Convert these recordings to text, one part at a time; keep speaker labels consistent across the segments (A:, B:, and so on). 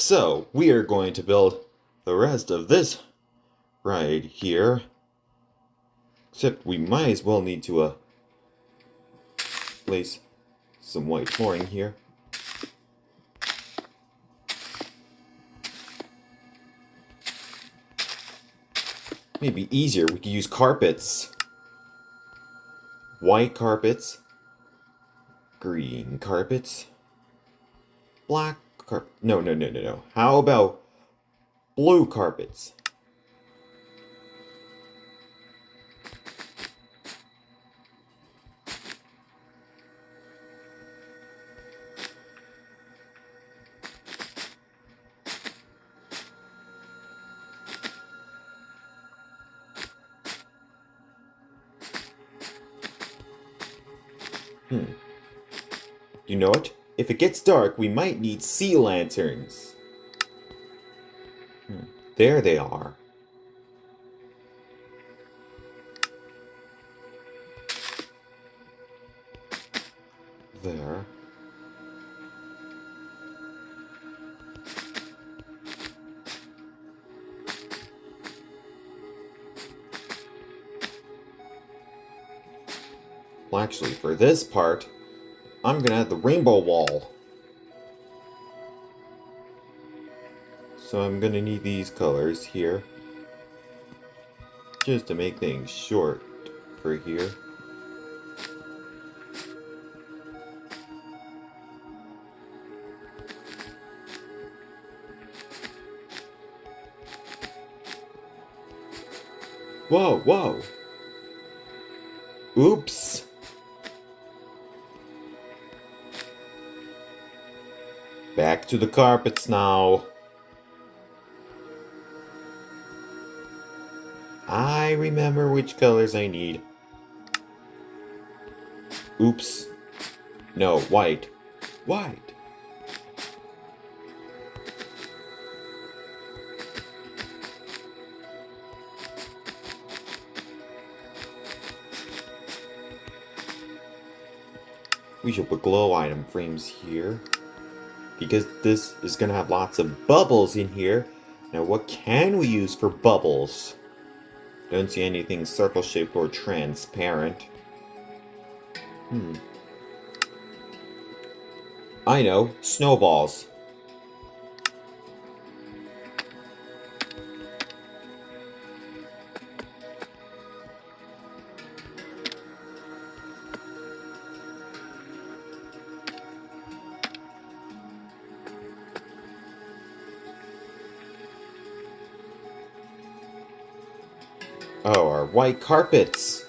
A: So, we are going to build the rest of this right here. Except we might as well need to place some white flooring here. Maybe easier, we could use carpets. White carpets. Green carpets. Black carpet. No. How about blue carpets? You know what? If it gets dark, we might need sea lanterns. There they are. There. Well, actually, for this part, I'm gonna add the rainbow wall. So I'm gonna need these colors here. Just to make things short for here. Whoa. Oops. Back to the carpets now. I remember which colors I need. Oops. No, white. White. We should put glow item frames here. Because this is going to have lots of bubbles in here. Now what can we use for bubbles? Don't see anything circle-shaped or transparent. I know, snowballs. Oh, our white carpets.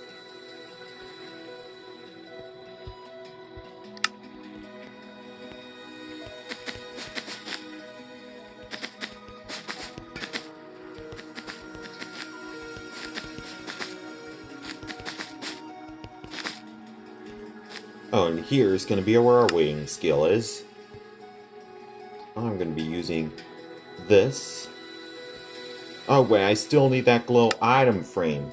A: Oh, and here's going to be where our weighing scale is. I'm going to be using this. Oh wait, I still need that glow item frame.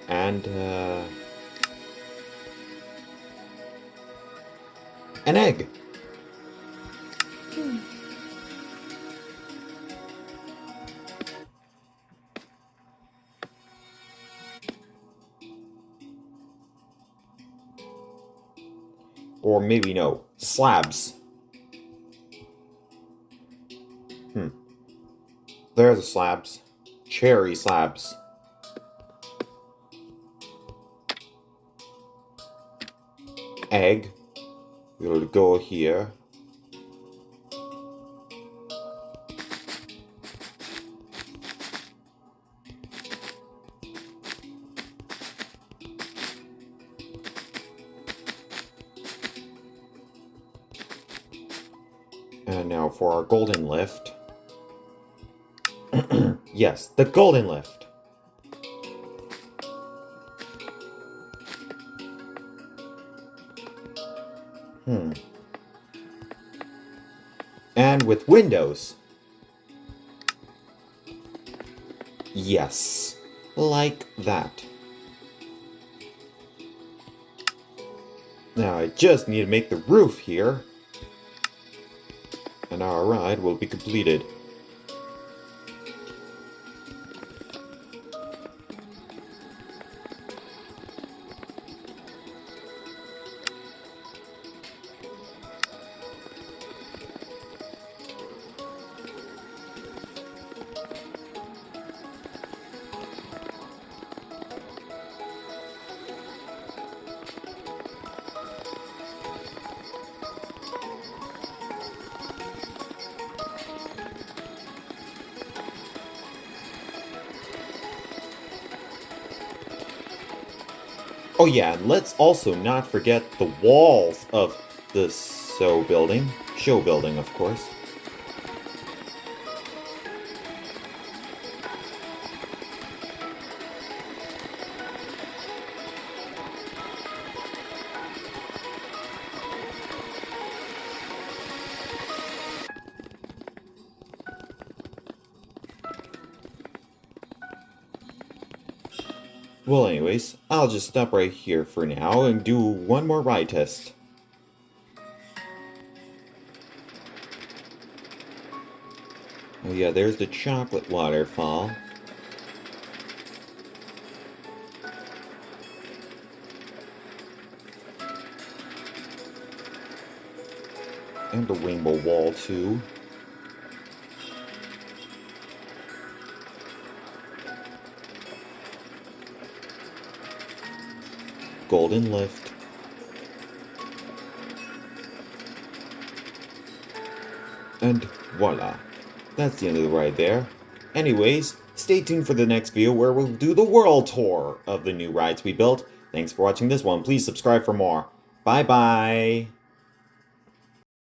A: And, an egg! Or maybe no, slabs. There's the slabs. Cherry slabs. Egg. We'll go here. And now for our golden lift. Yes, the golden lift. And with windows. Yes, like that. Now I just need to make the roof here. And and our ride will be completed. Oh yeah, and let's also not forget the walls of the show building, of course. Well, anyways, I'll just stop right here for now and do one more ride test. Oh yeah, there's the chocolate waterfall. And the rainbow wall, too. Golden lift. And voila. That's the end of the ride there. Anyways, stay tuned for the next video where we'll do the world tour of the new rides we built. Thanks for watching this one. Please subscribe for more. Bye-bye.